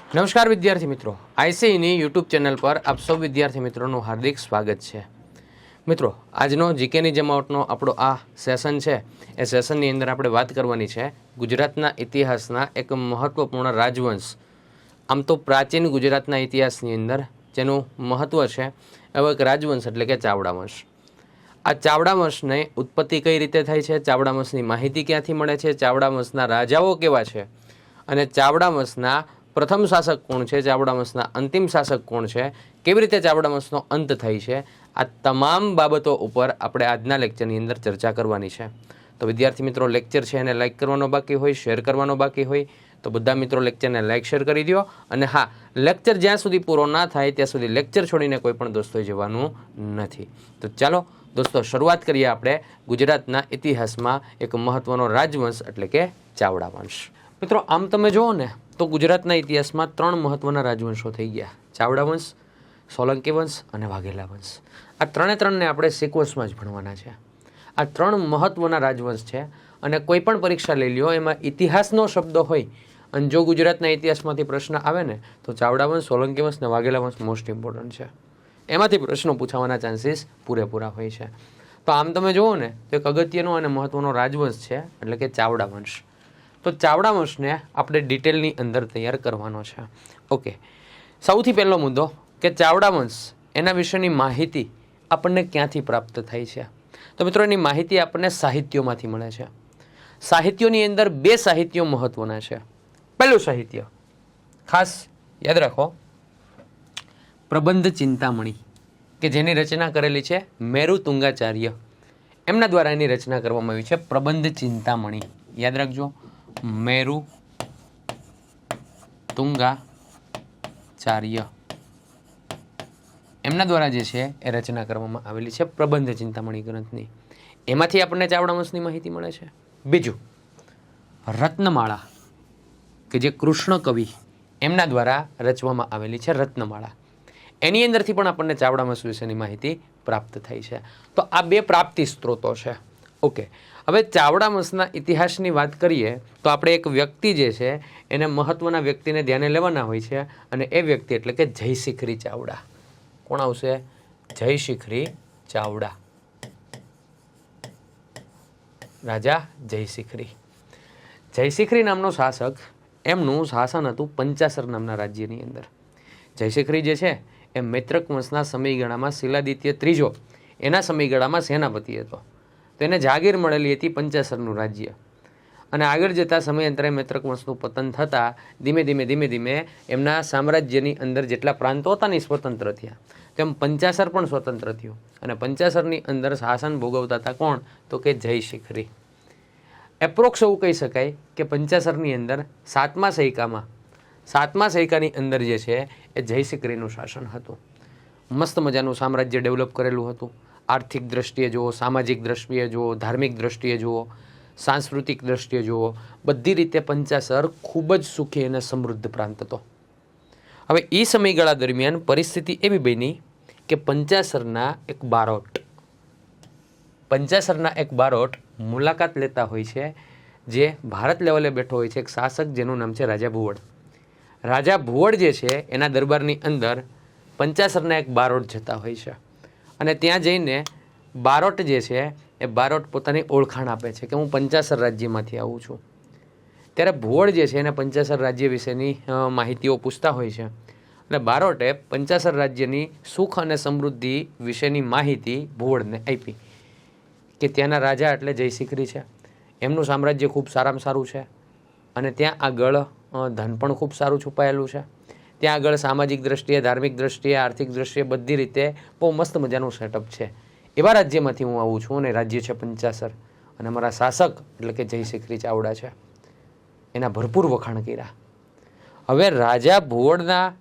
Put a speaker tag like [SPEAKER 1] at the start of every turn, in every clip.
[SPEAKER 1] નમસ્કાર વિદ્યાર્થી મિત્રો, આઈસીઈની યુટ્યુબ ચેનલ પર આપ સૌ વિદ્યાર્થી મિત્રોનું હાર્દિક સ્વાગત છે। મિત્રો, આજનો જીકેની જમાવટનો આપણો આ સેશન છે, એ સેશનની અંદર આપણે વાત કરવાની છે ગુજરાતના ઇતિહાસના એક મહત્વપૂર્ણ રાજવંશ, આમ તો પ્રાચીન ગુજરાતના ઇતિહાસની અંદર જેનું મહત્વ છે એવો એક રાજવંશ એટલે કે ચાવડા વંશ। આ ચાવડા વંશની ઉત્પત્તિ કઈ રીતે થઈ છે, ચાવડા વંશની માહિતી ક્યાંથી મળે છે, ચાવડા વંશના રાજાઓ કેવા છે અને ચાવડા વંશના પ્રથમ શાસક કોણ છે, ચાવડા વંશના અંતિમ શાસક કોણ છે, કેવી રીતે ચાવડા વંશનો અંત થઈ છે, આ તમામ બાબતો ઉપર આપણે આજના લેક્ચરની અંદર ચર્ચા કરવાની છે। તો વિદ્યાર્થી મિત્રો, લેક્ચર છે એને લાઇક કરવાનો બાકી હોય, શેર કરવાનો બાકી હોય તો બધા મિત્રો લેક્ચરને લાઇક શેર કરી દો। અને હા, લેક્ચર જ્યાં સુધી પૂરો ના થાય ત્યાં સુધી લેક્ચર છોડીને કોઈ પણ દોસ્તોએ જવાનું નથી। તો ચાલો દોસ્તો, શરૂઆત કરીએ આપણે ગુજરાતના ઇતિહાસમાં એક મહત્વનો રાજવંશ એટલે કે ચાવડા વંશ। મિત્રો, આમ તમે જુઓ ને તો ગુજરાતના ઇતિહાસમાં ત્રણ મહત્વના રાજવંશો થઈ ગયા: ચાવડા વંશ, સોલંકી વંશ અને વાઘેલા વંશ। આ ત્રણને આપણે સિક્વન્સમાં જ ભણવાના છે। આ ત્રણ મહત્વના રાજવંશ છે અને કોઈ પણ પરીક્ષા લઈ લ્યો એમાં ઇતિહાસનો શબ્દ હોય અને જો ગુજરાતના ઇતિહાસમાંથી પ્રશ્ન આવે ને તો ચાવડા વંશ, સોલંકી વંશ અને વાઘેલા વંશ મોસ્ટ ઇમ્પોર્ટન્ટ છે। એમાંથી પ્રશ્નો પૂછાવાના ચાન્સીસ પૂરેપૂરા હોય છે। તો આમ તમે જુઓ ને તો એક અગત્યનો અને મહત્વનો રાજવંશ છે એટલે કે ચાવડા વંશ। તો ચાવડા વંશને આપણે ડિટેલની અંદર તૈયાર કરવાનો છે। ઓકે, સૌથી પહેલો મુદ્દો કે ચાવડા વંશ એના વિશેની માહિતી આપણને ક્યાંથી પ્રાપ્ત થાય છે? તો મિત્રો, એની માહિતી આપણને સાહિત્યોમાંથી મળે છે। સાહિત્યોની અંદર બે સાહિત્યો મહત્વના છે। પહેલું સાહિત્ય ખાસ યાદ રાખો, પ્રબંધ ચિંતામણી, કે જેની રચના કરેલી છે મેરુ તુંગાચાર્ય, એમના દ્વારા એની રચના કરવામાં આવી છે। પ્રબંધ ચિંતામણી યાદ રાખજો, મેરુ તુંગાચાર્ય એમના દ્વારા જે છે એ રચના કરવામાં આવેલી છે પ્રબંધ ચિંતામણી ગ્રંથની। એમાંથી આપણને ચાવડા વંશની માહિતી મળે છે। બીજું, રત્નમાળા, કે જે કૃષ્ણ કવિ એમના દ્વારા રચવામાં આવેલી છે રત્નમાળા, એની અંદરથી પણ આપણને ચાવડા વંશ વિશેની માહિતી પ્રાપ્ત થઈ છે। તો આ બે પ્રાપ્તિ સ્ત્રોતો છે। ઓકે, હવે ચાવડા વંશના ઇતિહાસની વાત કરીએ તો આપણે એક વ્યક્તિ જે છે એને મહત્વના વ્યક્તિને ધ્યાને લેવાના હોય છે અને એ વ્યક્તિ એટલે કે જયશિખરી ચાવડા। કોણ આવશે? જયશિખરી ચાવડા, રાજા જયશિખરી। જયશિખરી નામનો શાસક, એમનું શાસન હતું પંચાસર નામના રાજ્યની અંદર। જયશિખરી જે છે એ મૈત્રક વંશના સમયગાળામાં શિલાદિત્ય ત્રીજો એના સમયગાળામાં સેનાપતિ હતો। તેને જાગીર મળેલી હતી પંચાસરનું રાજ્ય અને આગળ જતા સમયાંતરે મૈત્રક વંશનું પતન થતાં ધીમે ધીમે એમના સામ્રાજ્યની અંદર જેટલા પ્રાંતો હતા ને સ્વતંત્ર થયા, તેમ પંચાસર પણ સ્વતંત્ર થયું અને પંચાસરની અંદર શાસન ભોગવતા હતા કોણ? તો કે જયશિખરી। એપ્રોક્સ એવું કહી શકાય કે પંચાસરની અંદર સાતમા સૈકાની અંદર જે છે એ જયશિખરીનું શાસન હતું। મસ્ત મજાનું સામ્રાજ્ય ડેવલપ કરેલું હતું। આર્થિક દ્રષ્ટિએ જુઓ, સામાજિક દ્રષ્ટિએ જુઓ, ધાર્મિક દ્રષ્ટિએ જુઓ, સાંસ્કૃતિક દ્રષ્ટિએ જુઓ, બધી રીતે પંચાસર ખૂબ જ સુખી અને સમૃદ્ધ પ્રાંત હતો। હવે એ સમયગાળા દરમિયાન પરિસ્થિતિ એવી બની કે પંચાસરના એક બારોટ મુલાકાત લેતા હોય છે, જે ભારત લેવલે બેઠો હોય છે એક શાસક જેનું નામ છે રાજા ભુવડ। રાજા ભુવડ જે છે એના દરબારની અંદર પંચાસરના એક બારોટ જતા હોય છે અને ત્યાં જઈને બારોટ જે છે એ બારોટ પોતાની ઓળખાણ આપે છે કે હું પંચાસર રાજ્યમાંથી આવું છું। ત્યારે ભુવડ જે છે એને પંચાસર રાજ્ય વિશેની માહિતીઓ પૂછતા હોય છે અને બારોટે પંચાસર રાજ્યની સુખ અને સમૃદ્ધિ વિશેની માહિતી ભુવડને આપી કે ત્યાંના રાજા એટલે જયશિખરી છે, એમનું સામ્રાજ્ય ખૂબ સારામાં સારું છે અને ત્યાં આગળ ધન પણ ખૂબ સારું છુપાયેલું છે, ત્યાં આગળ સામાજિક દ્રષ્ટિએ, ધાર્મિક દ્રષ્ટિએ, આર્થિક દ્રષ્ટિએ બધી રીતે બહુ મસ્ત મજાનું સેટઅપ છે। એવા રાજ્યમાંથી હું આવું છું અને રાજ્ય છે પંચાસર અને મારા શાસક એટલે કે જયશિખરી ચાવડા છે, એના ભરપૂર વખાણ કર્યા। હવે રાજા ભુવડના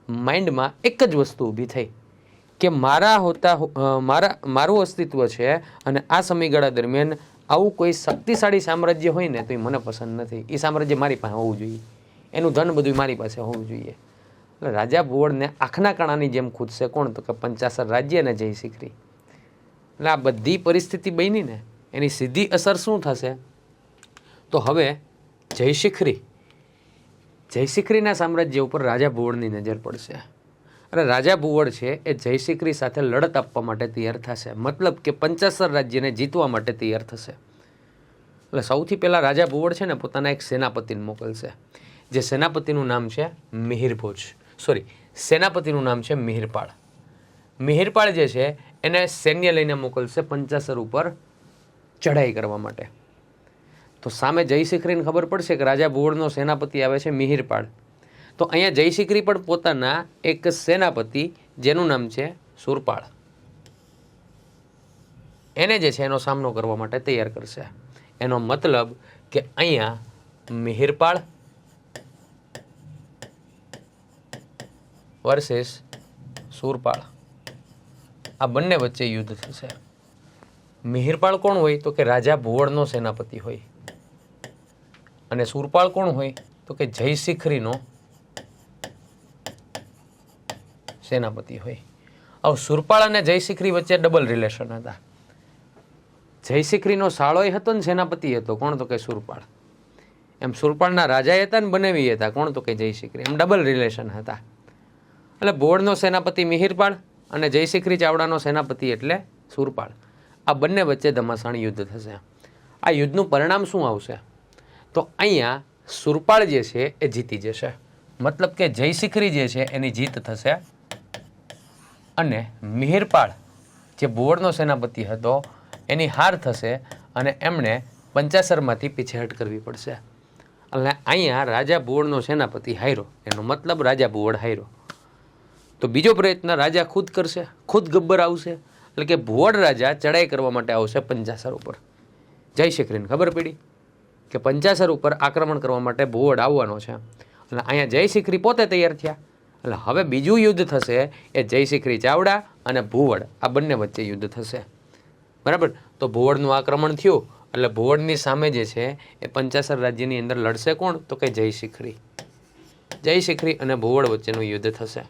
[SPEAKER 1] માઇન્ડમાં એક જ વસ્તુ ઊભી થઈ કે મારું અસ્તિત્વ છે અને આ સમયગાળા દરમિયાન આવું કોઈ શક્તિશાળી સામ્રાજ્ય હોય ને તો એ મને પસંદ નથી, એ સામ્રાજ્ય મારી પાસે હોવું જોઈએ, એનું ધન બધું મારી પાસે હોવું જોઈએ। એટલે રાજા ભુવડને આંખના કાણાની જેમ ખૂદશે કોણ? તો કે પંચાસર રાજ્ય અને જયશિખરી। એટલે આ બધી પરિસ્થિતિ બની ને એની સીધી અસર શું થશે? તો હવે જયશિખરી જયશિખરીના સામ્રાજ્ય ઉપર રાજા ભુવડની નજર પડશે અને રાજા ભુવડ છે એ જયશિખરી સાથે લડત આપવા માટે તૈયાર થશે, મતલબ કે પંચાસર રાજ્યને જીતવા માટે તૈયાર થશે. એટલે સૌથી પહેલાં રાજા ભુવડ છે ને પોતાના એક સેનાપતિને મોકલશે, જે સેનાપતિનું નામ છે સેનાપતિનું નામ છે મિહિરપાળ. મિહિરપાળ જે છે એને સૈન્ય લઈને મોકલશે પંચાસર ઉપર ચઢાઈ કરવા માટે. તો સામે જયશિખરીને ખબર પડશે કે રાજા ભુવડનો સેનાપતિ આવે છે મિહિરપાળ. તો અહીંયા જયશિખરી પણ પોતાના એક સેનાપતિ જેનું નામ છે સુરપાળ, એને જે છે એનો સામનો કરવા માટે તૈયાર કરશે. એનો મતલબ કે અહીંયા મિહિરપાળ વર્સેસ સુરપાળ, આ બંને વચ્ચે યુદ્ધ થશે. મિહિરપાળ કોણ હોય તો કે રાજા ભુવડનો સેનાપતિ હોય, અને સુરપાળ કોણ હોય તો કે જયશિખરીનો સેનાપતિ હોય. હવે સુરપાળ અને જયશિખરી વચ્ચે ડબલ રિલેશન હતા. જયશિખરીનો સાળોય હતો ને સેનાપતિ હતો, કોણ તો કે સુરપાળ. એમ સુરપાળના રાજા હતા ને બનેવી હતા, કોણ તો કે જયશિખરી. એમ ડબલ રિલેશન હતા. એટલે ભુવડનો સેનાપતિ મિહિરપાળ અને જયશિખરી ચાવડાનો સેનાપતિ એટલે સુરપાળ, આ બંને વચ્ચે ધમાસાણ યુદ્ધ થશે. આ યુદ્ધનું પરિણામ શું આવશે તો અહીંયા સુરપાળ જે છે એ જીતી જશે, મતલબ કે જયશિખરી જે છે એની જીત થશે, અને મિહિરપાળ જે ભુવડનો સેનાપતિ હતો એની હાર થશે અને એમણે પંચાસરમાંથી પીછેહટ કરવી પડશે. એટલે અહીંયા રાજા ભુવડનો સેનાપતિ હાર્યો, એનો મતલબ રાજા ભુવડ હાર્યો. તો બીજો પ્રયત્ન રાજા ખુદ કરશે, ખુદ ગબ્બર આવશે. એટલે કે ભુવડ રાજા ચડાઈ કરવા માટે આવશે પંચાસર ઉપર. જયશિખરીને ખબર પડી કે પંચાસર ઉપર આક્રમણ કરવા માટે ભુવડ આવવાનો છે. એટલે અહીંયા જયશિખરી પોતે તૈયાર થયા. એટલે હવે બીજું યુદ્ધ થશે એ જયશિખરી ચાવડા અને ભુવડ, આ બંને વચ્ચે યુદ્ધ થશે. બરાબર. તો ભુવડનું આક્રમણ થયું એટલે ભુવડની સામે જે છે એ પંચાસર રાજ્યની અંદર લડશે કોણ તો કે જયશિખરી. જયશિખરી અને ભુવડ વચ્ચેનું યુદ્ધ થશે.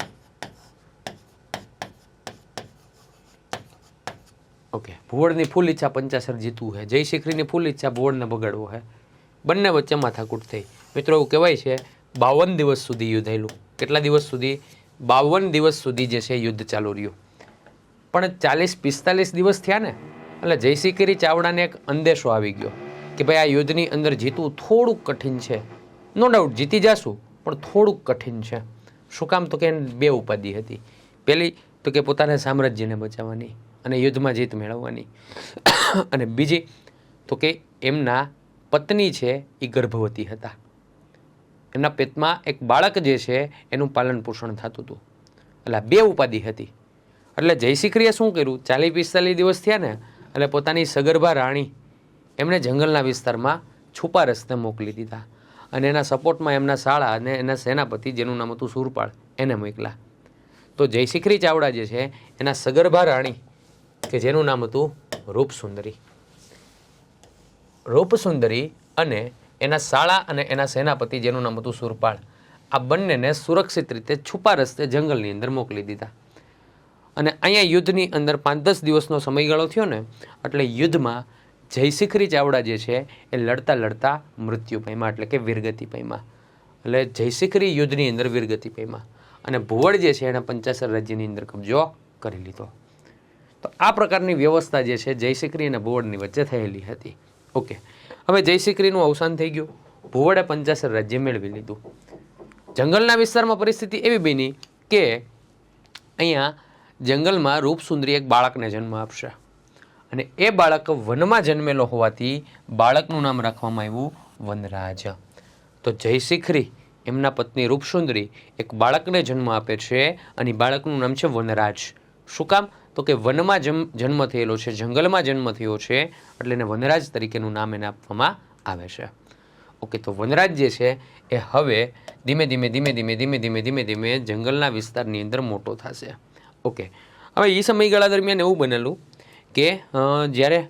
[SPEAKER 1] ઓકે, ભુવડની ફૂલ ઈચ્છા પંચાસર જીતવું છે, જયશિખરીની ફૂલ ઈચ્છા ભુવડને બગાડવો છે. બંને વચ્ચે માથાકૂટ થઈ. મિત્રો એવું કહેવાય છે 52 દિવસ સુધી યુદ્ધ થયેલું. કેટલા દિવસ સુધી? 52 દિવસ સુધી જે છે યુદ્ધ ચાલુ રહ્યું. પણ 40-45 દિવસ થયા ને એટલે જયશિખરી ચાવડાને એક અંદેશો આવી ગયો કે ભાઈ આ યુદ્ધની અંદર જીતવું થોડુંક કઠિન છે. નો ડાઉટ જીતી જશું પણ થોડુંક કઠિન છે. શું કામ તો કે બે ઉપાધિ હતી. પહેલી તો કે પોતાના સામ્રાજ્યને બચાવવાની અને યુદ્ધમાં જીત મેળવવાની, અને બીજી તો કે એમના પત્ની છે એ ગર્ભવતી હતા, એમના પેટમાં એક બાળક જે છે એનું પાલન પોષણ થતું હતું. એટલે બે ઉપાધિ હતી. એટલે જયશિખરીએ શું કર્યું, 40-45 દિવસ થયા ને એટલે પોતાની સગર્ભા રાણી એમણે જંગલના વિસ્તારમાં છુપા રસ્તે મોકલી દીધા, અને એના સપોર્ટમાં એમના શાળા અને એના સેનાપતિ જેનું નામ હતું સુરપાળ એને મોકલા. તો જયશિખરી ચાવડા જે છે એના સગર્ભા રાણી કે જેનું નામ હતું રૂપસુંદરી અને એના શાળા અને એના સેનાપતિ જેનું નામ હતું સુરપાળ, આ બંનેને સુરક્ષિત રીતે છુપા રસ્તે જંગલની અંદર મોકલી દીધા. અને અહીંયા યુદ્ધની અંદર 5-10 દિવસનો સમયગાળો થયો ને એટલે યુદ્ધમાં જયશિખરી ચાવડા જે છે એ લડતા લડતા મૃત્યુ પામ્યા, એટલે કે વીરગતિ પામ્યા. એટલે જયશિખરી યુદ્ધની અંદર વીરગતિ પામ્યા અને ભુવડ જે છે એણે પંચાસર રાજ્યની અંદર કબજો કરી લીધો. તો આ પ્રકારની વ્યવસ્થા જે છે જયશિખરી અને ભુવડની વચ્ચે થયેલી હતી. ઓકે, હવે જયશિખરીનું અવસાન થઈ ગયું, ભુવડે પંચાસર રાજ્ય મેળવી લીધું. જંગલના વિસ્તારમાં પરિસ્થિતિ એવી બની કે અહીંયા જંગલમાં રૂપસુંદરી એક બાળકને જન્મ આપશે, અને એ બાળક વનમાં જન્મેલો હોવાથી બાળકનું નામ રાખવામાં આવ્યું વનરાજ. તો જયશિખરી એમના પત્ની રૂપસુંદરી એક બાળકને જન્મ આપે છે અને બાળકનું નામ છે વનરાજ. શું કામ તો કે વનમાં જન્મ થયેલો છે, જંગલમાં જન્મ થયો છે, એટલે એને વનરાજ તરીકેનું નામ એને આપવામાં આવે છે. ઓકે, તો વનરાજ જે છે એ હવે ધીમે ધીમે જંગલના વિસ્તારની અંદર મોટો થશે. ઓકે, હવે એ સમયગાળા દરમિયાન એવું બનેલું કે જ્યારે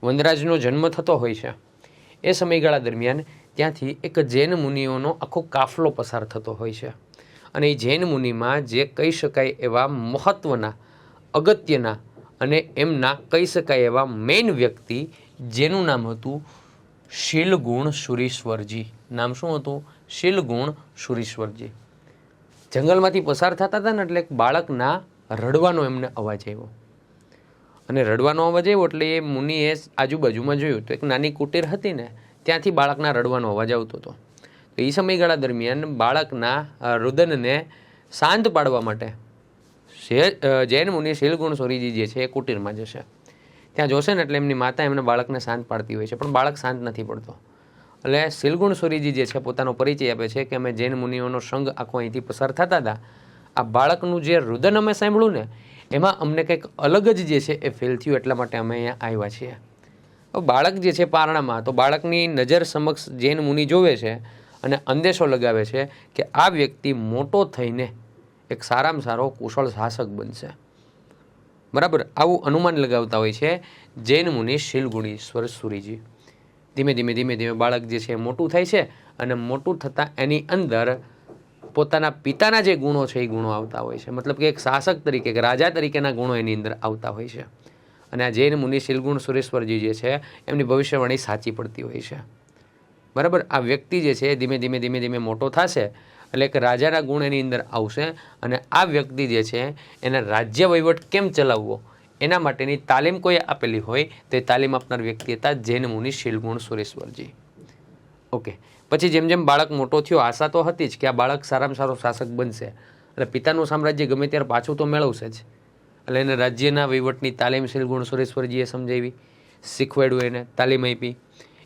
[SPEAKER 1] વનરાજનો જન્મ થતો હોય છે એ સમયગાળા દરમિયાન ત્યાંથી એક જૈન મુનિઓનો આખો કાફલો પસાર થતો હોય છે, અને એ જૈન મુનિમાં જે કહી શકાય એવા મહત્ત્વના અગત્યના અને એમના કહી શકાય એવા મેઇન વ્યક્તિ જેનું નામ હતું શીલગુણ સુરીશ્વરજી. નામ શું હતું? શીલગુણ સુરીશ્વરજી. જંગલમાંથી પસાર થતા હતા ને એટલે એક બાળકના રડવાનો એમને અવાજ આવ્યો, અને રડવાનો અવાજ આવ્યો એટલે એ મુનિએ આજુબાજુમાં જોયું તો એક નાની કુટીર હતી ને ત્યાંથી બાળકના રડવાનો અવાજ આવતો હતો. તો એ સમયગાળા દરમિયાન બાળકના રુદનને શાંત પાડવા માટે જૈન મુનિ શીલગુણ સોરીજી જે છે એ કુટીરમાં જશે. ત્યાં જોશે ને એટલે એમની માતા એમને બાળકને શાંત પાડતી હોય છે, પણ બાળક શાંત નથી પડતો. એટલે શીલગુણ સોરીજી જે છે પોતાનો પરિચય આપે છે કે અમે જૈન મુનિઓનો સંઘ આખો અહીંથી પસાર થતા હતા, આ બાળકનું જે રુદન અમે સાંભળ્યું ને એમાં અમને કંઈક અલગ જ જે છે એ ફીલ થયું, એટલા માટે અમે અહીંયા આવ્યા છીએ. બાળક જે છે પારણામાં, તો બાળકની નજર સમક્ષ જૈન મુનિ જોવે છે અને અંદેશો લગાવે છે કે આ વ્યક્તિ મોટો થઈને એક સારામાં સારો કુશળ શાસક બનશે. બરાબર, આવું અનુમાન લગાવતા હોય છે જૈન મુનિ શીલગુણીશ્વર સુરીજી. ધીમે ધીમે ધીમે ધીમે બાળક જે છે એ મોટું થાય છે, અને મોટું થતાં એની અંદર પોતાના પિતાના જે ગુણો છે એ ગુણો આવતા હોય છે. મતલબ કે એક શાસક તરીકે, એક રાજા તરીકેના ગુણો એની અંદર આવતા હોય છે. અને આ જૈન મુનિ શીલગુણ સુરેશ્વરજી જે છે એમની ભવિષ્યવાણી સાચી પડતી હોય છે. બરાબર, આ વ્યક્તિ જે છે ધીમે ધીમે ધીમે ધીમે મોટો થશે એટલે એક રાજાના ગુણ એની અંદર આવશે, અને આ વ્યક્તિ જે છે એને રાજ્ય વહીવટ કેમ ચલાવવો એના માટેની તાલીમ કોઈ આપેલી હોય તો એ તાલીમ આપનાર વ્યક્તિ હતા જૈન મુનિ શીલગુણ સુરેશ્વરજી. ઓકે, પછી જેમ જેમ બાળક મોટો થયો, આશા તો હતી જ કે આ બાળક સારામાં સારો શાસક બનશે, એટલે પિતાનું સામ્રાજ્ય ગમે ત્યારે પાછું તો મેળવશે જ. એટલે એને રાજ્યના વહીવટની તાલીમ શીલગુણ સુરેશ્વરજીએ સમજાવી, શીખવાડ્યું, એને તાલીમ આપી.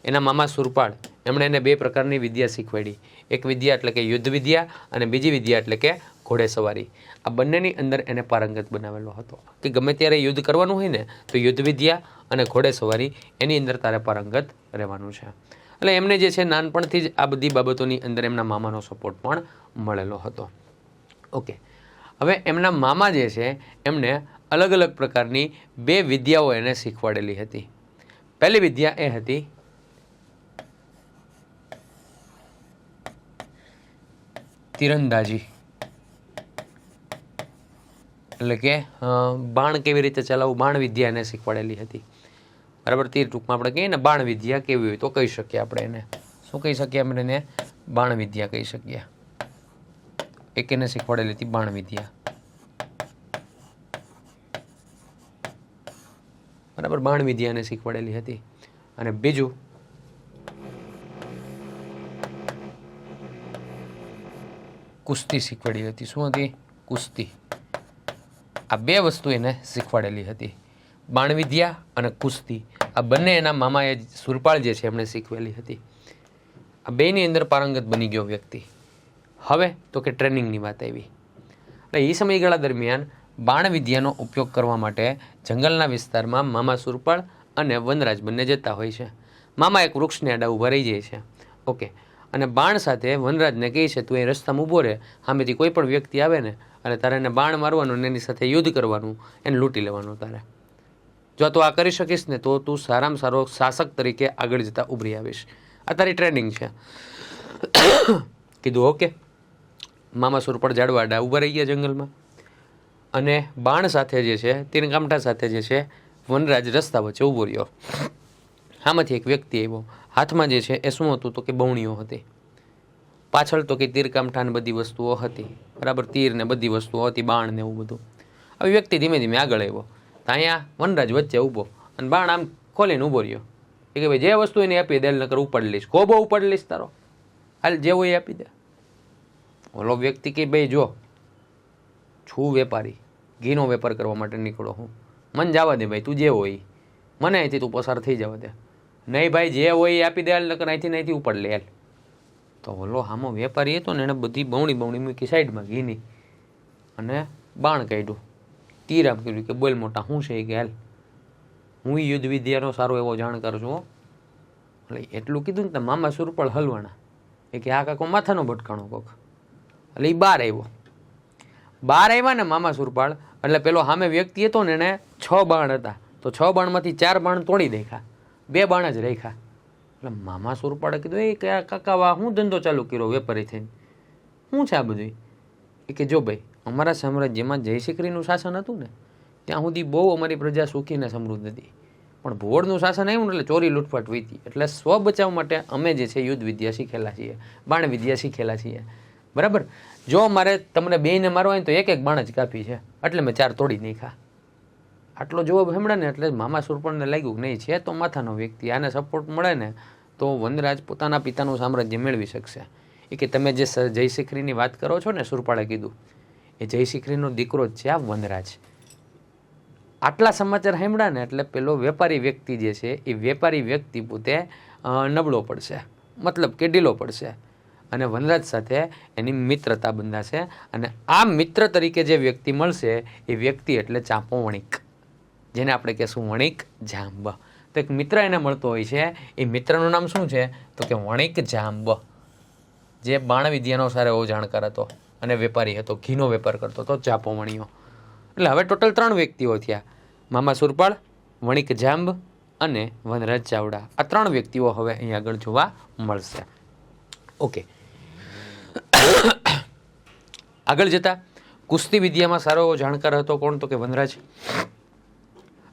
[SPEAKER 1] એના મામા સુરપાળ એમણે એને 2 પ્રકારની વિદ્યા શીખવાડી. એક વિદ્યા એટલે કે યુદ્ધ વિદ્યા, અને બીજી વિદ્યા એટલે કે ઘોડેસવારી. આ બંનેની અંદર એને પારંગત બનાવેલો હતો કે ગમે ત્યારે યુદ્ધ કરવાનું હોય ને તો યુદ્ધ વિદ્યા અને ઘોડેસવારી એની અંદર તારે પારંગત રહેવાનું છે. એટલે એમને જે છે નાનપણથી જ આ બધી બાબતોની અંદર એમના મામાનો સપોર્ટ પણ મળેલો હતો. ઓકે, હવે એમના મામા જે છે એમને અલગ અલગ પ્રકારની 2 વિદ્યાઓ એને શીખવાડેલી હતી. પહેલી વિદ્યા એ હતી તીરંદાજી, એટલે કે બાણ કેવી રીતે ચલાવવું, બાણ વિદ્યા એને શીખવાડેલી હતી. બરાબર, તીર ટૂંકમાં આપણે કહીએ ને બાણ વિદ્યા કેવી હોય તો કહી શકીએ આપણે એને. શું કહી શકીએ આપણે એને? બાણ વિદ્યા કહી શકીએ. એક એને શીખવાડેલી હતી બાણ વિદ્યા. બરાબર, બાણ વિદ્યા એને શીખવાડેલી હતી. અને બીજું કુસ્તી શીખવાડી હતી. શું હતી? કુસ્તી. આ 2 વસ્તુ એને શીખવાડેલી હતી, બાણ વિદ્યા અને કુસ્તી. આ બંને એના મામાએ સુરપાળ જે છે એમણે શીખવેલી હતી. આ બેની અંદર પારંગત બની ગયો વ્યક્તિ. હવે તો કે ટ્રેનિંગની વાત આવી. એટલે એ સમયગાળા દરમિયાન બાણ વિદ્યાનો ઉપયોગ કરવા માટે જંગલના વિસ્તારમાં મામા સુરપાળ અને વનરાજ બંને જતા હોય છે. મામા એક વૃક્ષને આડા ઊભા રહી જાય છે. ઓકે, અને બાણ સાથે વનરાજને કહે છે તું એ રસ્તામાં ઊભો રહે, સામેથી કોઈ પણ વ્યક્તિ આવે ને અને તારે એને બાણ મારવાનું અને એની સાથે યુદ્ધ કરવાનું, એને લૂંટી લેવાનું તારે. જો તું આ કરી શકીશ ને તો તું સારામાં સારો શાસક તરીકે આગળ જતા ઉભરી આવીશ. આ તારી ટ્રેનિંગ છે. કીધું ઓકે. મામા સુરપાળ ઝાડવા આડા ઊભા રહી ગયા જંગલમાં, અને બાણ સાથે જે છે તીરકામઠા સાથે જે છે વનરાજ રસ્તા વચ્ચે ઊભો રહ્યો. આમાંથી એક વ્યક્તિ આવ્યો, હાથમાં જે છે એ શું હતું તો કે બવણીઓ હતી, પાછળ તો કે તીરકામઠા ને બધી વસ્તુઓ હતી. બરાબર, તીર ને બધી વસ્તુઓ હતી, બાણ ને એવું બધું. હવે વ્યક્તિ ધીમે ધીમે આગળ આવ્યો તો અહીંયા વનરાજ વચ્ચે ઊભો અને બાણ આમ ખોલીને ઊભો રહ્યો. એ કે ભાઈ જે વસ્તુ એને આપી દે, નકર ઉપાડી લઈશ, કોબો ઉપાડી લઈશ તારો, હાલ જે હોય એ આપી દે. ઓલો વ્યક્તિ કે ભાઈ જો છું વેપારી, ઘીનો વેપાર કરવા માટે નીકળો હું, મન જવા દે ભાઈ, તું જે હોય મને અહીંથી તું પસાર થઈ જવા દે. નહીં ભાઈ, જે હોય એ આપી દે, હાલ નકર અહીંથી ઉપાડ લે હાલ. તો ઓલો હામો વેપારી હતો ને એને બધી બવણી મૂકી સાઈડમાં ઘીની, અને બાણ કાઢ્યું, તીર આમ કર્યું કે બોલ મોટા શું છે કે હાલ, હું યુદ્ધ વિદ્યાનો સારો એવો જાણકાર છું. એટલે એટલું કીધું ને તો મામા સુરપાળ હલવાણા. એ કે આ કાકો માથાનો ભટકાણો કોક. એટલે એ બહાર આવ્યા ને મામા સુરપાળ, એટલે પેલો સામે વ્યક્તિ હતો ને એને 6 બાણ હતા, તો 6 બાણમાંથી 4 બાણ તોડી નાખ્યા, 2 બાણ જ રાખ્યા. એટલે મામા સુરપાળે કીધું એ કયા કાકા વાહ હું ધંધો ચાલુ કર્યો વેપારી થઈને, શું છે આ બધું? એ કે જો ભાઈ અમારા સામ્રાજ્યમાં જયશિખરીનું શાસન હતું ને ત્યાં સુધી બહુ અમારી પ્રજા સુખી ને સમૃદ્ધ હતી, પણ ભુવડનું શાસન આવ્યું ને એટલે ચોરી લૂંટફાટ વીતી. એટલે સ્વ બચાવ માટે અમે જે છે યુદ્ધ વિદ્યા શીખેલા છીએ, બાણ વિદ્યા શીખેલા છીએ. બરાબર. જો મારે તમને બેયને મારવા હોય તો એક બાણ જ કાપી છે, એટલે મેં 4 તોડી નાખ્યા. આટલો જવાબ સાંભળે ને એટલે મામા સુરપણને લાગ્યું કે નહીં છે તો માથાનો વ્યક્તિ, આને સપોર્ટ મળે ને તો વનરાજ પોતાના પિતાનું સામ્રાજ્ય મેળવી શકશે. એ કે તમે જે જયશિખરીની વાત કરો છો ને, સુરપાળે કીધું, એ જયશિખરીનો દીકરો જ છે આ વનરાજ. આટલા સમાચાર સાંભળ્યા ને એટલે પેલો વેપારી વ્યક્તિ જે છે એ વેપારી વ્યક્તિ પોતે નબળો પડશે, મતલબ કે ઢીલો પડશે, અને વનરાજ સાથે એની મિત્રતા બંધાશે. અને આ મિત્ર તરીકે જે વ્યક્તિ મળશે એ વ્યક્તિ એટલે ચાંપો વણિક, જેને આપણે કહેશું વણિક જાંબ. તો એક મિત્ર એને મળતો હોય છે. એ મિત્રનું નામ શું છે તો કે વણિક જાંબ, જે બાણ વિદ્યાનો સારો એવો જાણકાર હતો અને વેપારી હતો, ઘીનો વેપાર કરતો હતો, ચાંપો વણિયો. એટલે હવે ટોટલ 3 વ્યક્તિઓ થયા, મામા સુરપાળ, વણિક જાંબ અને વનરાજ ચાવડા. આ 3 વ્યક્તિઓ હવે અહીં આગળ જોવા મળશે. ઓકે, આગળ જતા કુસ્તી વિદ્યામાં સારો એવો જાણકાર હતો કોણ તો કે વનરાજ.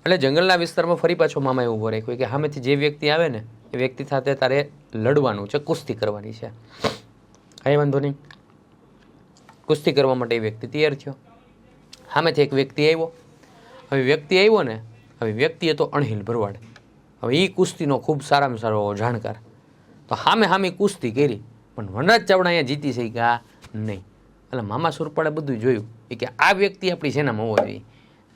[SPEAKER 1] એટલે જંગલના વિસ્તારમાં ફરી પાછો મામાએ ઊભો રાખ્યો કે સામેથી જે વ્યક્તિ આવે ને એ વ્યક્તિ સાથે તારે લડવાનું છે, કુસ્તી કરવાની છે. કાંઈ વાંધો નહીં. કુસ્તી કરવા માટે એ વ્યક્તિ તૈયાર થયો. સામેથી એક વ્યક્તિ આવ્યો. હવે વ્યક્તિ આવ્યો ને, હવે વ્યક્તિ હતો અણહિલ ભરવાડ. હવે એ કુસ્તીનો ખૂબ સારામાં સારો જાણકાર. તો સામે કુસ્તી કરી, પણ વનરાજ ચાવડા અહીંયા જીતી શક્યા નહીં. એટલે મામા સુરપાળે બધું જોયું કે આ વ્યક્તિ આપણી સેનામાં હોવો જોઈએ.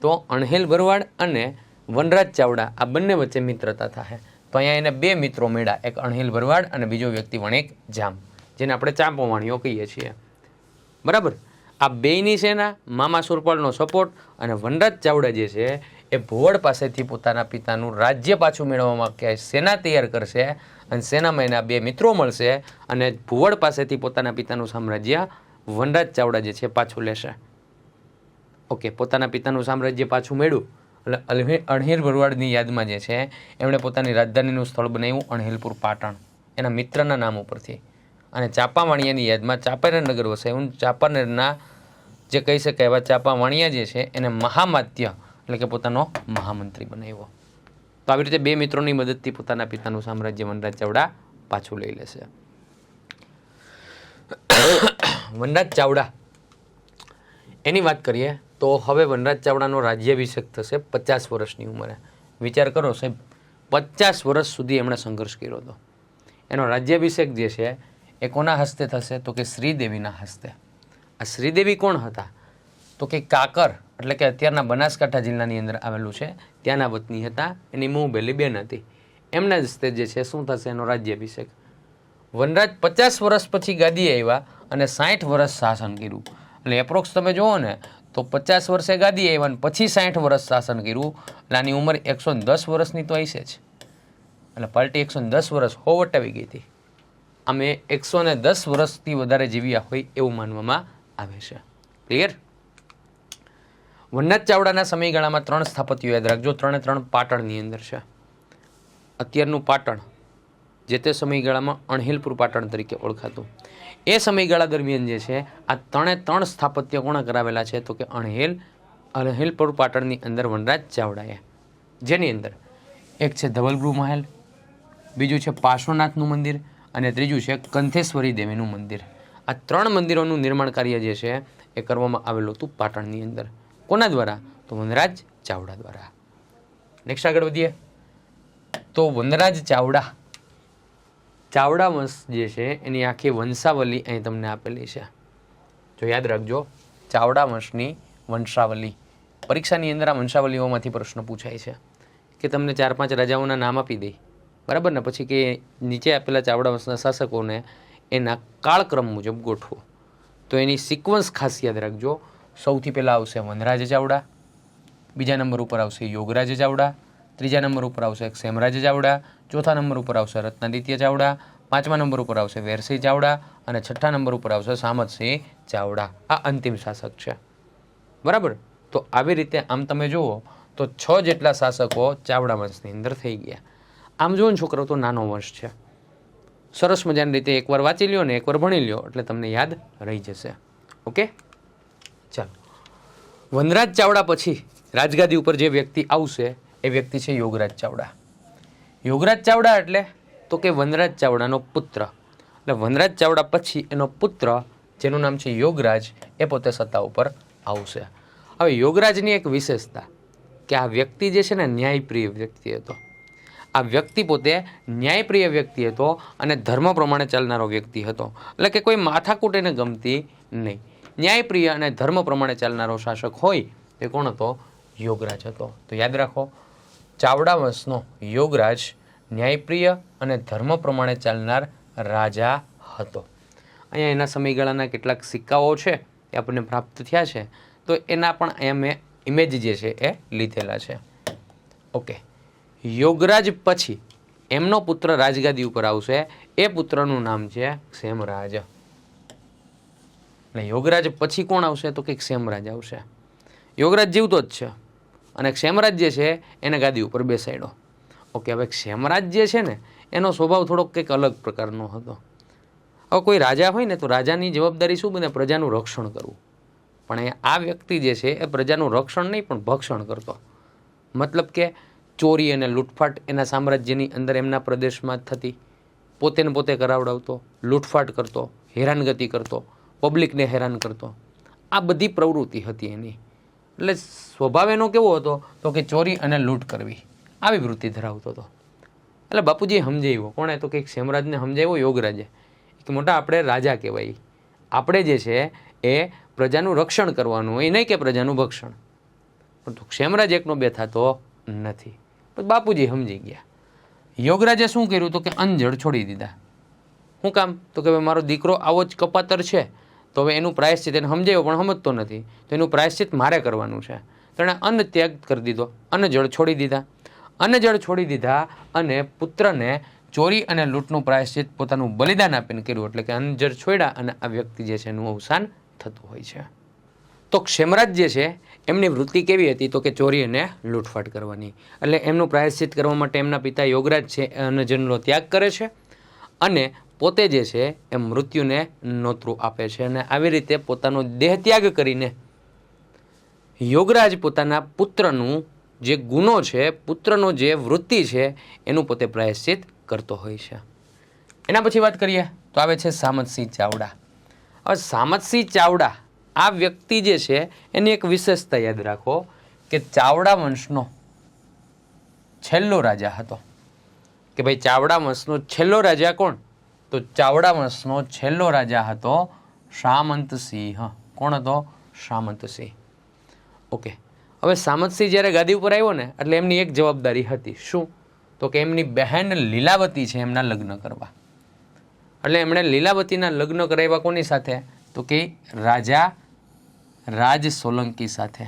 [SPEAKER 1] તો અણહિલ ભરવાડ અને વનરાજ ચાવડા આ બંને વચ્ચે મિત્રતા થાય. તો અહીંયા એને 2 મિત્રો મળ્યા, એક અણહિલ ભરવાડ અને બીજો વ્યક્તિ વણિક જામ, જેને આપણે ચાંપો વાણીઓ કહીએ છીએ. બરાબર. આ બેયની સેના, મામા સુરપાળનો સપોર્ટ અને વનરાજ ચાવડા જે છે એ ભુવડ પાસેથી પોતાના પિતાનું રાજ્ય પાછું મેળવવામાં ક્યાંય સેના તૈયાર કરશે, અને સેનામાં એના 2 મિત્રો મળશે, અને ભુવડ પાસેથી પોતાના પિતાનું સામ્રાજ્ય વનરાજ ચાવડા જે છે પાછું લેશે. ઓકે, પોતાના પિતાનું સામ્રાજ્ય પાછું મેળવ્યું એટલે અણહિલ ભરવાડની યાદમાં જે છે એમણે પોતાની રાજધાનીનું સ્થળ બનાવ્યું અણહિલપુર પાટણ, એના મિત્રના નામ ઉપરથી. અને ચાંપા વાણિયાની યાદમાં ચાંપાનેર નગર વસાવ્યું. ચાંપાનેરના જે કહી શકાય એવા ચાંપા વાણિયા જે છે એને મહામાત્ય એટલે કે પોતાનો મહામંત્રી બનાવ્યો. તો આવી રીતે 2 મિત્રોની મદદથી પોતાના પિતાનું સામ્રાજ્ય વનરાજ ચાવડા પાછું લઈ લેશે. વનરાજ ચાવડા એની વાત કરીએ તો હવે વનરાજ ચાવડાનો રાજ્યાભિષેક થશે 50 વર્ષની ઉંમરે. વિચાર કરો સાહેબ, 50 વર્ષ સુધી એમણે સંઘર્ષ કર્યો હતો. એનો રાજ્યાભિષેક જે છે એ કોના હસ્તે થશે તો કે શ્રીદેવીના હસ્તે. આ શ્રીદેવી કોણ હતા તો કે કાકર એટલે કે અત્યારના બનાસકાંઠા જિલ્લાની અંદર આવેલું છે ત્યાંના વતની હતા. એની મોહબેલી બેન હતી. એમના જ હસ્તે જે છે શું થશે એનો રાજ્યાભિષેક. વનરાજ 50 વર્ષ પછી ગાદીએ આવ્યા અને 60 વર્ષ શાસન કર્યું. એટલે એપ્રોક્સ તમે જુઓ ને તો 50 વર્ષે ગાદી આવ્યા અને પછી 60 વર્ષ શાસન કર્યું. એટલે આની ઉંમર 110 વર્ષની તો હશે જ. એટલે પાર્ટી 110 વર્ષ વટાવી ગઈ હતી. અમે 110 વર્ષથી વધારે જીવ્યા હોય એવું માનવામાં આવે છે. ક્લિયર? વનરાજ ચાવડાના સમયગાળામાં 3 સ્થાપત્યો યાદ રાખજો. 3 પાટણની અંદર છે. અત્યારનું પાટણ જે તે સમયગાળામાં અણહિલપુર પાટણ તરીકે ઓળખાતું. એ સમયગાળા દરમિયાન જે છે આ 3 સ્થાપત્ય કોણે કરાવેલા છે તો કે અણહિલપુર પાટણની અંદર વનરાજ ચાવડાએ. જેની અંદર એક છે ધવલગૃહ મહેલ, બીજું છે પાર્શ્વનાથનું મંદિર અને ત્રીજું છે કંથેશ્વરી દેવીનું મંદિર. આ 3 મંદિરોનું નિર્માણ કાર્ય જે છે એ કરવામાં આવેલું હતું પાટણની અંદર. કોના દ્વારા તો વનરાજ ચાવડા દ્વારા. નેક્સ્ટ આગળ વધીએ તો વનરાજ ચાવડા વંશ જે છે એની આખી વંશાવલી અહીં તમને આપેલી છે. જો યાદ રાખજો, ચાવડા વંશની વંશાવલી. પરીક્ષાની અંદર આ વંશાવલીઓમાંથી પ્રશ્ન પૂછાય છે કે તમને 4-5 રાજાઓના નામ આપી દે, બરાબર ને, પછી કે નીચે આપેલા ચાવડા વંશના શાસકોને એના કાળક્રમ મુજબ ગોઠવો. તો એની સિક્વન્સ ખાસ યાદ રાખજો. સૌથી પહેલાં આવશે વનરાજ ચાવડા, બીજા નંબર ઉપર આવશે યોગરાજ ચાવડા, ત્રીજા નંબર ઉપર આવશે ક્ષેમરાજ ચાવડા, ચોથા નંબર ઉપર આવશે રત્નાદિત્ય ચાવડા, 5મા નંબર ઉપર આવશે વેરસિંહ ચાવડા અને 6ઠ્ઠા નંબર ઉપર આવશે સામતસિંહ ચાવડા. આ અંતિમ શાસક છે. બરાબર. તો આવી રીતે આમ તમે જુઓ તો 6 જેટલા શાસકો ચાવડા વંશની અંદર થઈ ગયા. આમ જુઓ ને છોકરો તો નાનો વંશ છે. સરસ મજાની રીતે એકવાર વાંચી લ્યો ને એકવાર ભણી લ્યો એટલે તમને યાદ રહી જશે. ઓકે, ચાલો. વનરાજ ચાવડા પછી રાજગાદી ઉપર જે વ્યક્તિ આવશે એ વ્યક્તિ છે યોગરાજ ચાવડા. યોગરાજ ચાવડા એટલે તો કે વનરાજ ચાવડાનો પુત્ર. એટલે વનરાજ ચાવડા પછી એનો પુત્ર જેનું નામ છે યોગરાજ એ પોતે સત્તા ઉપર આવશે. હવે યોગરાજની એક વિશેષતા કે આ વ્યક્તિ જે છે ને ન્યાયપ્રિય વ્યક્તિ હતો. આ વ્યક્તિ પોતે ન્યાયપ્રિય વ્યક્તિ હતો અને ધર્મ પ્રમાણે ચાલનારો વ્યક્તિ હતો. એટલે કે કોઈ માથાકૂટ એને ગમતી નહીં. ન્યાયપ્રિય અને ધર્મ પ્રમાણે ચાલનારો શાસક હોય તે કોણ હતો? યોગરાજ હતો. તો યાદ રાખો, ચાવડા વંશનો યોગરાજ ન્યાયપ્રિય અને ધર્મ પ્રમાણે ચાલનાર રાજા હતો. અહીંયા એના સમયગાળાના કેટલાક સિક્કાઓ છે એ આપણને પ્રાપ્ત થયા છે, તો એના પણ અહીંયા મેં ઇમેજ જે છે એ લીધેલા છે. ઓકે, યોગરાજ પછી એમનો પુત્ર રાજગાદી ઉપર આવશે. એ પુત્રનું નામ છે ક્ષેમરાજ. એટલે યોગરાજ પછી કોણ આવશે? તો કે ક્ષેમરાજ આવશે. યોગરાજ જીવતો જ છે અને ક્ષેમરાજ જે છે એને ગાદી ઉપર બેસાડ્યો. ઓકે, હવે ક્ષેમરાજ જે છે ને એનો સ્વભાવ થોડોક કંઈક અલગ પ્રકારનો હતો. હવે કોઈ રાજા હોય ને તો રાજાની જવાબદારી શું બને? પ્રજાનું રક્ષણ કરવું. પણ આ વ્યક્તિ જે છે એ પ્રજાનું રક્ષણ નહીં પણ ભક્ષણ કરતો. મતલબ કે ચોરી અને લૂંટફાટ એના સામ્રાજ્યની અંદર એમના પ્રદેશમાં થતી, પોતે ને પોતે કરાવડાવતો, લૂંટફાટ કરતો, હેરાનગતિ કરતો, પબ્લિકને હેરાન કરતો. આ બધી પ્રવૃત્તિ હતી એની. એટલે સ્વભાવ એનો કેવો હતો? તો કે ચોરી અને લૂંટ કરવી, આવી વૃત્તિ ધરાવતો હતો. એટલે બાપુજી સમજાવ્યો. કોણે? તો કંઈક ક્ષેમરાજને સમજાવ્યો યોગરાજે કે મોટા આપણે રાજા કહેવાય, આપણે જે છે એ પ્રજાનું રક્ષણ કરવાનું હોય, નહીં કે પ્રજાનું ભક્ષણ. પણ ક્ષેમરાજ એકનો બે થતો નથી. પણ બાપુજી સમજી ગયા. યોગરાજે શું કર્યું? તો કે અંજળ છોડી દીધા. શું કામ? તો કે મારો દીકરો આવો જ કપાતર છે તો હવે એનું પ્રાયશ્ચિત એને સમજાવ્યો પણ સમજતો નથી, તો એનું પ્રાયશ્ચિત મારે કરવાનું છે. તો એણે અન્ન ત્યાગ કરી દીધો, અન્નજળ છોડી દીધા. અન્નજળ છોડી દીધા અને પુત્રને ચોરી અને લૂંટનું પ્રાયશ્ચિત પોતાનું બલિદાન આપીને કર્યું. એટલે કે અન્નજળ છોડ્યા અને આ વ્યક્તિ જે છે એનું અવસાન થતું હોય છે. તો ક્ષેમરાજ જે છે એમની વૃત્તિ કેવી હતી? તો કે ચોરી અને લૂંટફાટ કરવાની. એટલે એમનું પ્રાયશ્ચિત કરવા માટે એમના પિતા યોગરાજ છે એ અન્નજળનો ત્યાગ કરે છે અને પોતે જે છે એ મૃત્યુને નોતરું આપે છે. અને આવી રીતે પોતાનો દેહ ત્યાગ કરીને યોગરાજ પોતાના પુત્રનું જે ગુનો છે, પુત્રનો જે વૃત્તિ છે એનું પોતે પ્રાયશ્ચિત કરતો હોય છે. એના પછી વાત કરીએ તો આવે છે સામતસિંહ ચાવડા. હવે સામતસિંહ ચાવડા આ વ્યક્તિ જે છે એની એક વિશેષતા યાદ રાખો કે ચાવડા વંશનો છેલ્લો રાજા હતો. કે ભાઈ ચાવડા વંશનો છેલ્લો રાજા કોણ? તો ચાવડા વંશનો છેલ્લો રાજા હતો સામંતસિંહ. કોણ હતો? સામંતસિંહ. ઓકે, હવે સામંતસિંહ જ્યારે ગાદી ઉપર આવ્યો ને એટલે એમની એક જવાબદારી હતી. શું? તો કે એમની બહેન લીલાવતી છે એમના લગ્ન કરવા. એટલે એમણે લીલાવતીના લગ્ન કરાવ્યા કોની સાથે? તો કે રાજા રાજ સોલંકી સાથે.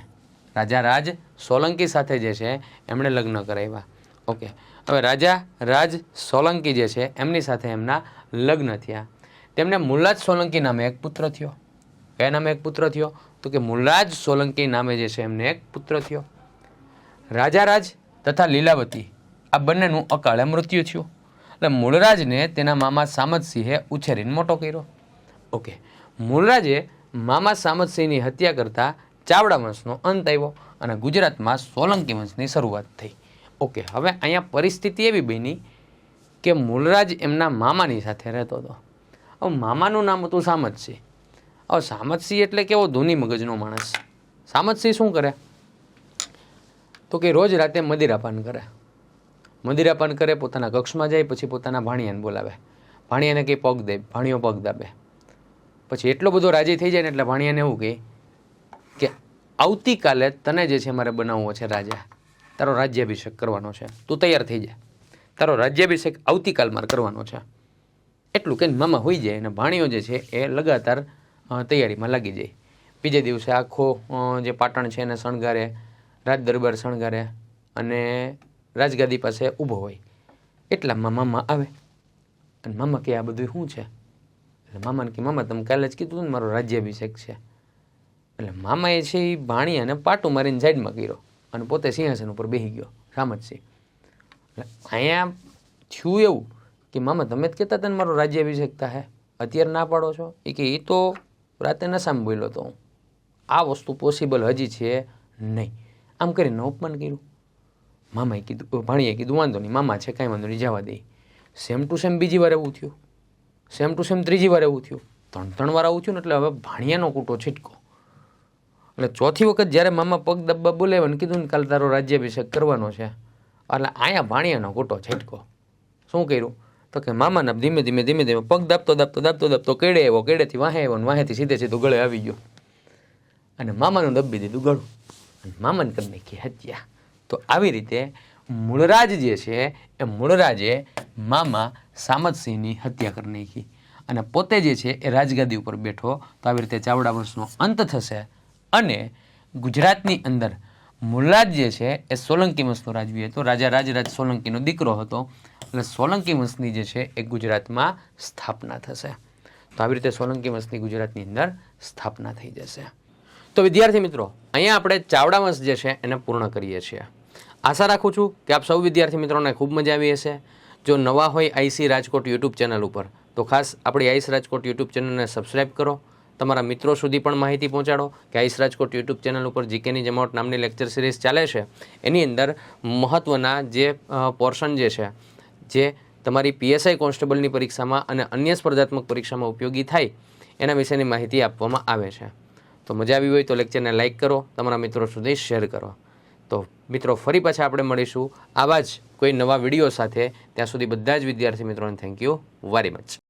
[SPEAKER 1] રાજા રાજ સોલંકી સાથે જે છે એમણે લગ્ન કરાવ્યા. ઓકે, હવે રાજા રાજ સોલંકી જે છે એમની સાથે એમના લગ્ન થયા. તેમને મુલ્લાજ સોલંકી નામે એક પુત્ર થયો. કયા નામે એક પુત્ર થયો? તો કે મુલ્લાજ સોલંકી નામે જે છે એમને એક પુત્ર થયો. રાજા રાજ તથા લીલાવતી આ બંનેનું અકાળે મૃત્યુ થયું. એટલે મૂળરાજને તેના મામા સામતસિંહે ઉછેરીને મોટો કર્યો. ઓકે, મૂળરાજે મામા સામતસિંહની હત્યા કરતા ચાવડા વંશનો અંત આવ્યો અને ગુજરાતમાં સોલંકી વંશની શરૂઆત થઈ. ઓકે, હવે અહીંયા પરિસ્થિતિ એવી બની કે મૂળરાજ એમના મામાની સાથે રહેતો હતો. હવે મામાનું નામ હતું સામતસિંહ. હવે સામતસિંહ એટલે કેવો ધૂની મગજનો માણસ. સામતસિંહ શું કરે? તો કે રોજ રાતે મદિરાપાન કરે. મદિરાપાન કરે, પોતાના કક્ષમાં જાય, પછી પોતાના ભાણિયાને બોલાવે. ભાણિયાને કંઈ પગ દે, ભાણિયો પગ દાબે. પછી એટલો બધો રાજી થઈ જાય ને એટલે ભાણિયાને એવું કહે કે આવતીકાલે તને જે છે મારે બનાવવો છે રાજા, તારો રાજ્યાભિષેક કરવાનો છે, તું તૈયાર થઈ જાય, તારો રાજ્યાભિષેક આવતીકાલ મારે કરવાનો છે. એટલું કે મામા હોઈ જાય અને ભાણિયો જે છે એ લગાતાર તૈયારીમાં લાગી જાય. બીજે દિવસે આખો જે પાટણ છે એને શણગારે, રાજ દરબાર શણગારે અને રાજગાદી પાસે ઊભો હોય. એટલામાં મામા આવે અને મામા કે આ બધું શું છે? એટલે મામાને કે મામા તમે કાલે જ કીધું ને મારો રાજ્યાભિષેક છે. એટલે મામાએ છે એ ભાણિયાને પાટું મારીને સાઈડમાં કર્યો અને પોતે સિંહાસન ઉપર બેસી ગયો સામતસિંહ. એટલે અહીંયા થયું એવું કે મામા તમે જ કહેતા હતા ને મારો રાજ્યાભિષેક થાય, અત્યારે ના પાડો છો? એ કે એ તો રાતે નશામાં બોલ્યો હતો હું, આ વસ્તુ પોસિબલ હજી છે નહીં. આમ કરીને અપમાન કર્યું. મામાએ કીધું, ભાણીએ કીધું વાંધો નહીં, મામા છે કાંઈ વાંધો નહીં, જવા દે. સેમ ટુ સેમ બીજી વાર એવું થયું, સેમ ટુ સેમ ત્રીજી વાર એવું થયું, 3 વાર આવું થયું ને એટલે હવે ભાણિયાનો કૂટો છિટકો. એટલે ચોથી વખત જ્યારે મામા પગ દબ્બા બોલાવ્યા ને કીધું ને કાલે તારો રાજ્યાભિષેક કરવાનો છે, એટલે અહીંયા ભાણિયાનો કૂટો છિટકો. શું કર્યું તો કે મામાના ધીમે ધીમે પગ દાબતો કેડે આવ્યો, કેડેથી વાહે આવ્યો ને વાહેથી સીધું ગળે આવી ગયો અને મામાનું દબ્બી દીધું ગળું અને મામાને કરી નાખી હત્યા. તો આવી રીતે મૂળરાજ જે છે એ મૂળરાજે મામા સામતસિંહની હત્યા કરી નાખી અને પોતે જે છે એ રાજગાદી ઉપર બેઠો. તો આવી રીતે ચાવડા વંશનો અંત થશે અને ગુજરાતની અંદર મૂળરાજ જે છે એ સોલંકી વંશનો રાજવી હતો. રાજા રાજરાજ સોલંકીનો દીકરો હતો એટલે સોલંકી વંશની જે છે એ ગુજરાતમાં સ્થાપના થશે. તો આવી રીતે સોલંકી વંશની ગુજરાતની અંદર સ્થાપના થઈ જશે. તો વિદ્યાર્થી મિત્રો, અહીંયા આપણે ચાવડા વંશ જે છે એને પૂર્ણ કરીએ છીએ. આશા રાખું છું કે આપ સૌ વિદ્યાર્થી મિત્રોને ખૂબ મજા આવી હશે. જો નવા હોય આઈસી રાજકોટ યુટ્યુબ ચેનલ ઉપર તો ખાસ આપણી આઈસ રાજકોટ યુટ્યુબ ચેનલને સબસ્ક્રાઈબ કરો. તમારા મિત્રો સુધી પણ માહિતી પહોંચાડો કે આઈસ રાજકોટ યુટ્યુબ ચેનલ ઉપર જીકેની જમાવટ નામની લેક્ચર સિરીઝ ચાલે છે. એની અંદર મહત્ત્વના જે પોર્શન જે છે, જે તમારી પીએસઆઈ કોન્સ્ટેબલની પરીક્ષામાં અને અન્ય સ્પર્ધાત્મક પરીક્ષામાં ઉપયોગી થાય એના વિશેની માહિતી આપવામાં આવે છે. તો મજા આવી હોય તો લેક્ચરને લાઇક કરો, તમારા મિત્રો સુધી શેર કરો. તો મિત્રો ફરી પાછા આપણે મળીશું આવા જ કોઈ નવા વિડીયો સાથે. ત્યાં સુધી બધા જ વિદ્યાર્થી મિત્રોને થેન્ક યુ વેરી મચ.